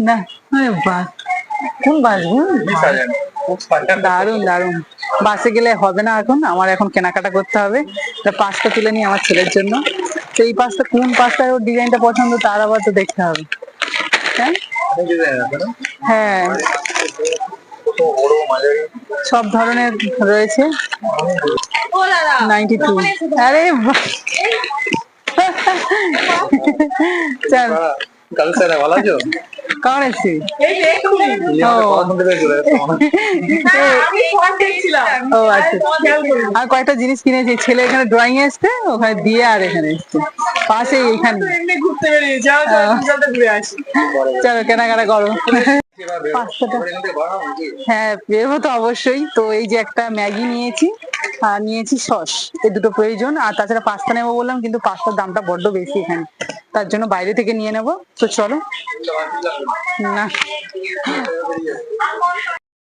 না বাস, কোন বাস? দারুন দারুন। বাসে গেলে হবে না, এখন আমার এখন কেনাকাটা করতে হবে। পাসটা তুলে নিই আমার ছেলের জন্য। তো এই পাসটা কোন পাসটা ওর ডিজাইনটা পছন্দ তার আবার তো দেখতে হবে। হ্যাঁ হ্যাঁ, সব ধরনের রয়েছে। 92। আরে চল ভালো আছো? কখন এসছি? ও আচ্ছা, আর কয়েকটা জিনিস কিনেছি। ছেলে এখানে ড্রয়িং এসছে, ওখানে দিয়ে আর এখানে এসছে পাশেই এখানে। চলো কেনাকাটা করো। হ্যাঁ বেরবো তো অবশ্যই। তো এই যে একটা ম্যাগি নিয়েছি আর নিয়েছি সস, এই দুটো প্রয়োজন। আর তাছাড়া পাস্তা নেবো বললাম, কিন্তু পাস্তার দামটা বড্ড বেশি এখানে, তার জন্য বাইরে থেকে নিয়ে নেবো। তো চলো। না